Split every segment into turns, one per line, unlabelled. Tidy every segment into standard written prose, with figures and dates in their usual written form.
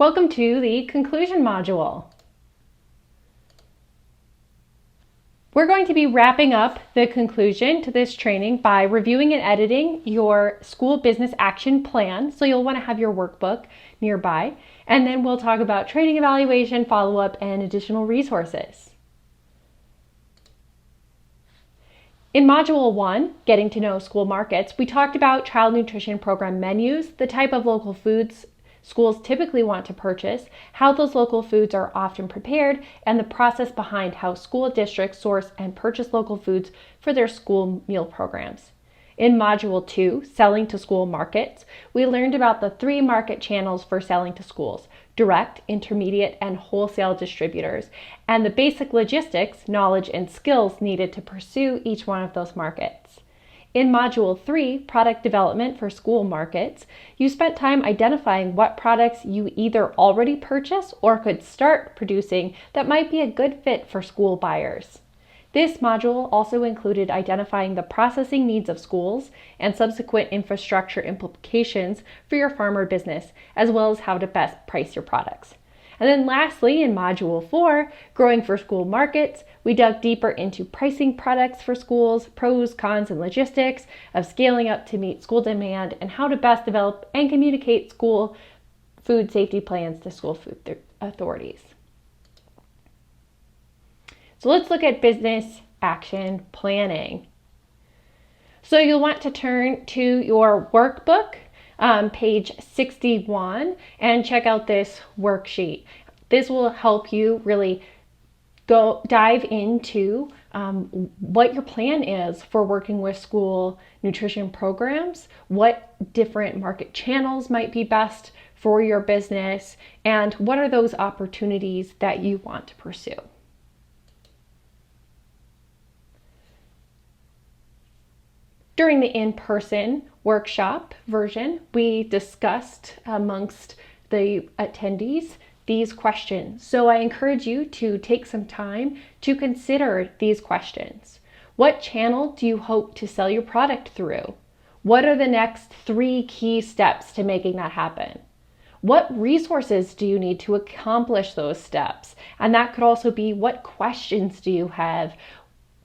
Welcome to the conclusion module. We're going to be wrapping up the conclusion to this training by reviewing and editing your school business action plan. So you'll want to have your workbook nearby. And then we'll talk about training evaluation, follow-up, and additional resources. In Module 1, Getting to Know School Markets, we talked about child nutrition program menus, the type of local foods schools typically want to purchase, how those local foods are often prepared, and the process behind how school districts source and purchase local foods for their school meal programs. In Module 2, Selling to School Markets, we learned about the 3 market channels for selling to schools: direct, intermediate, and wholesale distributors, and the basic logistics, knowledge, and skills needed to pursue each one of those markets. In Module 3, Product Development for School Markets, you spent time identifying what products you either already purchase or could start producing that might be a good fit for school buyers. This module also included identifying the processing needs of schools and subsequent infrastructure implications for your farmer business, as well as how to best price your products. And then lastly, in Module 4, Growing for School Markets, we dug deeper into pricing products for schools, pros, cons, and logistics of scaling up to meet school demand, and how to best develop and communicate school food safety plans to school food authorities. So let's look at business action planning. So you'll want to turn to your workbook, page 61, and check out this worksheet. This will help you really dive into what your plan is for working with school nutrition programs, what different market channels might be best for your business, and what are those opportunities that you want to pursue. During the in-person workshop version, we discussed amongst the attendees these questions. So I encourage you to take some time to consider these questions. What channel do you hope to sell your product through? What are the next 3 key steps to making that happen? What resources do you need to accomplish those steps? And that could also be, what questions do you have?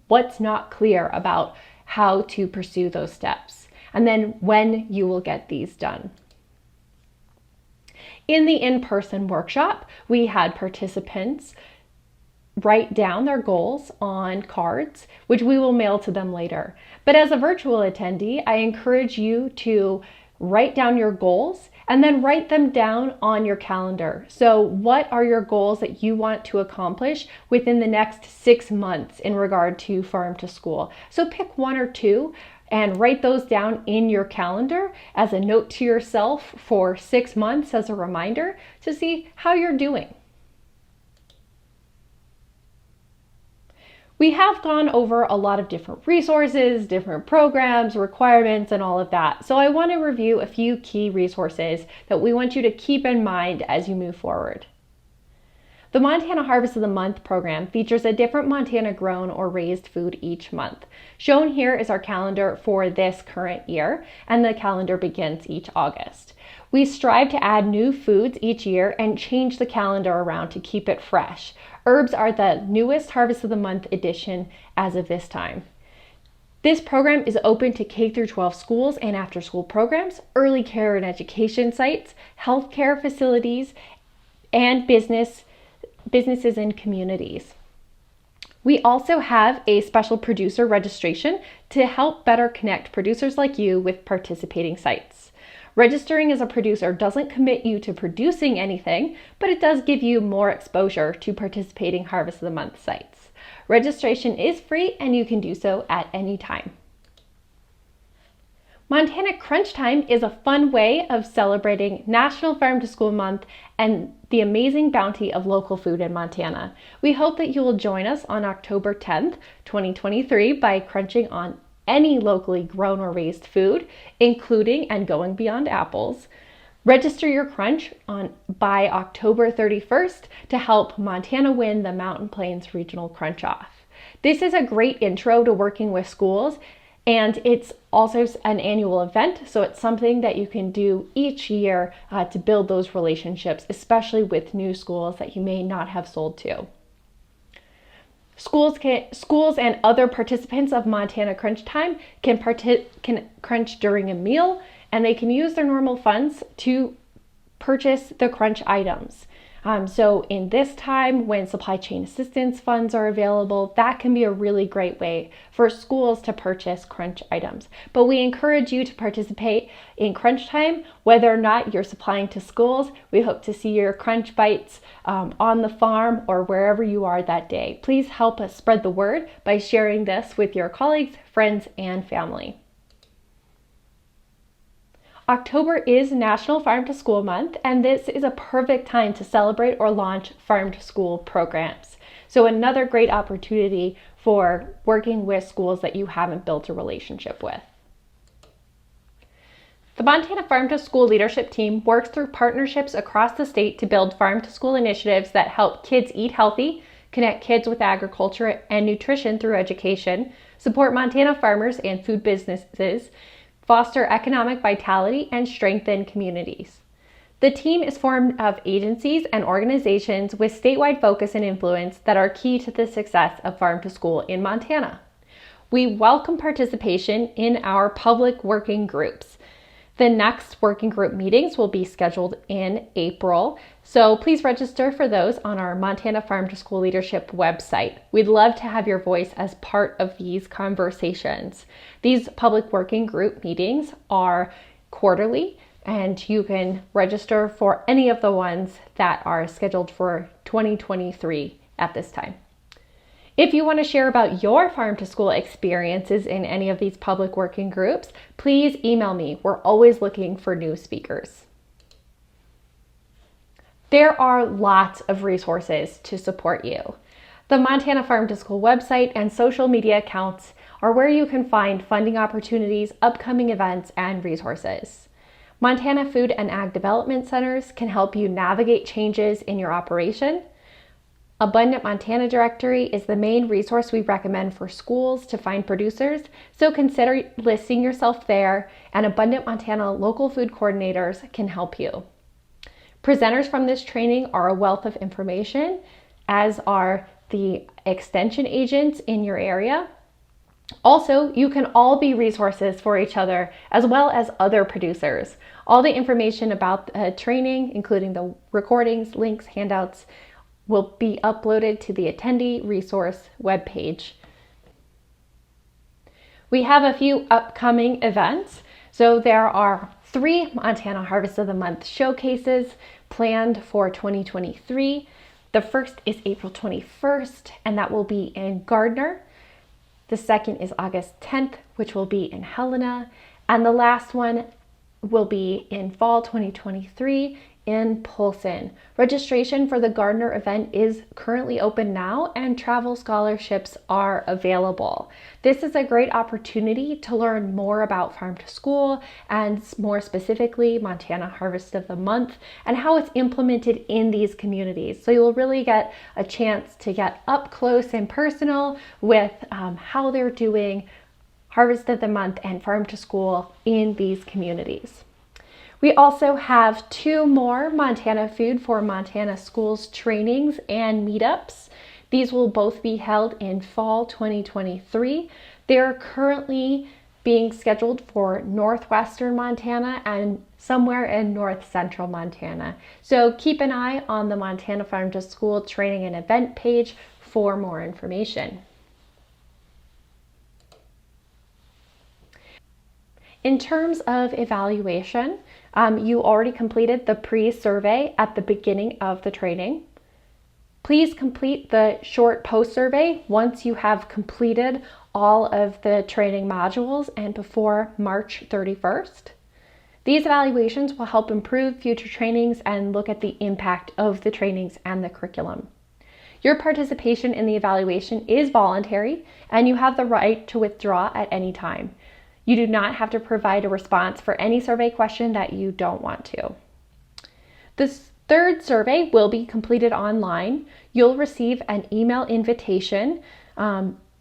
What's not clear about how to pursue those steps, and then when you will get these done. In the in-person workshop, we had participants write down their goals on cards, which we will mail to them later. But as a virtual attendee, I encourage you to write down your goals and then write them down on your calendar. So what are your goals that you want to accomplish within the next 6 months in regard to farm to school? So pick 1 or 2 and write those down in your calendar as a note to yourself for 6 months as a reminder to see how you're doing. We have gone over a lot of different resources, different programs, requirements, and all of that. So I want to review a few key resources that we want you to keep in mind as you move forward. The Montana Harvest of the Month program features a different Montana grown or raised food each month. Shown here is our calendar for this current year, and the calendar begins each August. We strive to add new foods each year and change the calendar around to keep it fresh. Herbs are the newest Harvest of the Month edition as of this time. This program is open to K-12 schools and after-school programs, early care and education sites, healthcare facilities, and businesses and communities. We also have a special producer registration to help better connect producers like you with participating sites. Registering as a producer doesn't commit you to producing anything, but it does give you more exposure to participating Harvest of the Month sites. Registration is free and you can do so at any time. Montana Crunch Time is a fun way of celebrating National Farm to School Month and the amazing bounty of local food in Montana. We hope that you will join us on October 10th, 2023 by crunching on any locally grown or raised food, including and going beyond apples. Register your crunch by October 31st to help Montana win the Mountain Plains Regional Crunch Off. This is a great intro to working with schools And it's also an annual event, so it's something that you can do each year to build those relationships, especially with new schools that you may not have sold to. Schools and other participants of Montana Crunch Time can crunch during a meal, and they can use their normal funds to purchase the crunch items. So in this time, when supply chain assistance funds are available, that can be a really great way for schools to purchase crunch items. But we encourage you to participate in crunch time, whether or not you're supplying to schools. We hope to see your crunch bites on the farm or wherever you are that day. Please help us spread the word by sharing this with your colleagues, friends, and family. October is National Farm to School Month, and this is a perfect time to celebrate or launch farm to school programs. So another great opportunity for working with schools that you haven't built a relationship with. The Montana Farm to School Leadership Team works through partnerships across the state to build farm to school initiatives that help kids eat healthy, connect kids with agriculture and nutrition through education, support Montana farmers and food businesses, foster economic vitality, and strengthen communities. The team is formed of agencies and organizations with statewide focus and influence that are key to the success of farm to school in Montana. We welcome participation in our public working groups. The next working group meetings will be scheduled in April, so please register for those on our Montana Farm to School Leadership website. We'd love to have your voice as part of these conversations. These public working group meetings are quarterly, and you can register for any of the ones that are scheduled for 2023 at this time. If you want to share about your farm to school experiences in any of these public working groups, please email me. We're always looking for new speakers. There are lots of resources to support you. The Montana Farm to School website and social media accounts are where you can find funding opportunities, upcoming events, and resources. Montana Food and Ag Development Centers can help you navigate changes in your operation. Abundant Montana Directory is the main resource we recommend for schools to find producers, so consider listing yourself there, and Abundant Montana local food coordinators can help you. Presenters from this training are a wealth of information, as are the extension agents in your area. Also, you can all be resources for each other as well as other producers. All the information about the training, including the recordings, links, handouts, will be uploaded to the attendee resource webpage. We have a few upcoming events. So there are 3 Montana Harvest of the Month showcases planned for 2023. The first is April 21st, and that will be in Gardner. The second is August 10th, which will be in Helena. And the last one will be in fall 2023 in Polson. Registration for the Gardner event is currently open now, and travel scholarships are available. This is a great opportunity to learn more about farm to school, and more specifically Montana Harvest of the Month and how it's implemented in these communities. So you'll really get a chance to get up close and personal with how they're doing Harvest of the Month and farm to school in these communities. We also have 2 more Montana Food for Montana Schools trainings and meetups. These will both be held in fall 2023. They're currently being scheduled for northwestern Montana and somewhere in north central Montana. So keep an eye on the Montana Farm to School training and event page for more information. In terms of evaluation, you already completed the pre-survey at the beginning of the training. Please complete the short post-survey once you have completed all of the training modules and before March 31st. These evaluations will help improve future trainings and look at the impact of the trainings and the curriculum. Your participation in the evaluation is voluntary, and you have the right to withdraw at any time. You do not have to provide a response for any survey question that you don't want to. This 3rd survey will be completed online. You'll receive an email invitation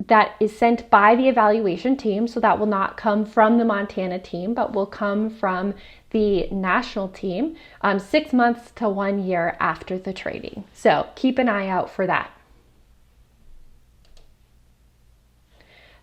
that is sent by the evaluation team, so that will not come from the Montana team, but will come from the national team 6 months to 1 year after the training. So keep an eye out for that.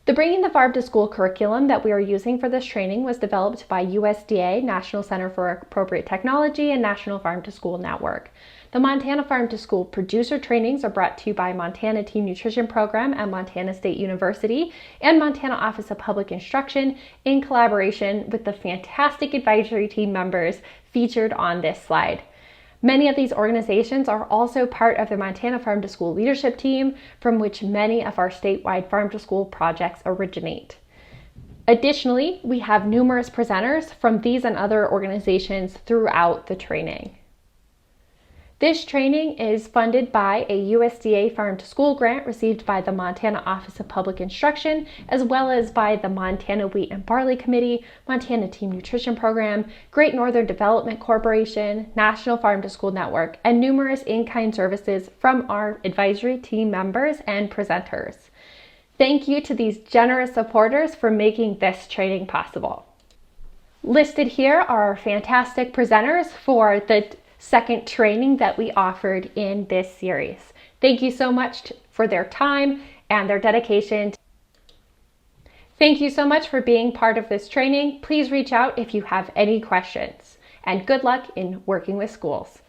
The Bringing the Farm to School curriculum that we are using for this training was developed by USDA, National Center for Appropriate Technology, and National Farm to School Network. The Montana Farm to School producer trainings are brought to you by Montana Team Nutrition Program at Montana State University and Montana Office of Public Instruction in collaboration with the fantastic advisory team members featured on this slide. Many of these organizations are also part of the Montana Farm to School leadership team, from which many of our statewide farm to school projects originate. Additionally, we have numerous presenters from these and other organizations throughout the training. This training is funded by a USDA Farm to School grant received by the Montana Office of Public Instruction, as well as by the Montana Wheat and Barley Committee, Montana Team Nutrition Program, Great Northern Development Corporation, National Farm to School Network, and numerous in-kind services from our advisory team members and presenters. Thank you to these generous supporters for making this training possible. Listed here are our fantastic presenters for the second training that we offered in this series. Thank you so much for their time and their dedication. Thank you so much for being part of this training. Please reach out if you have any questions, and good luck in working with schools.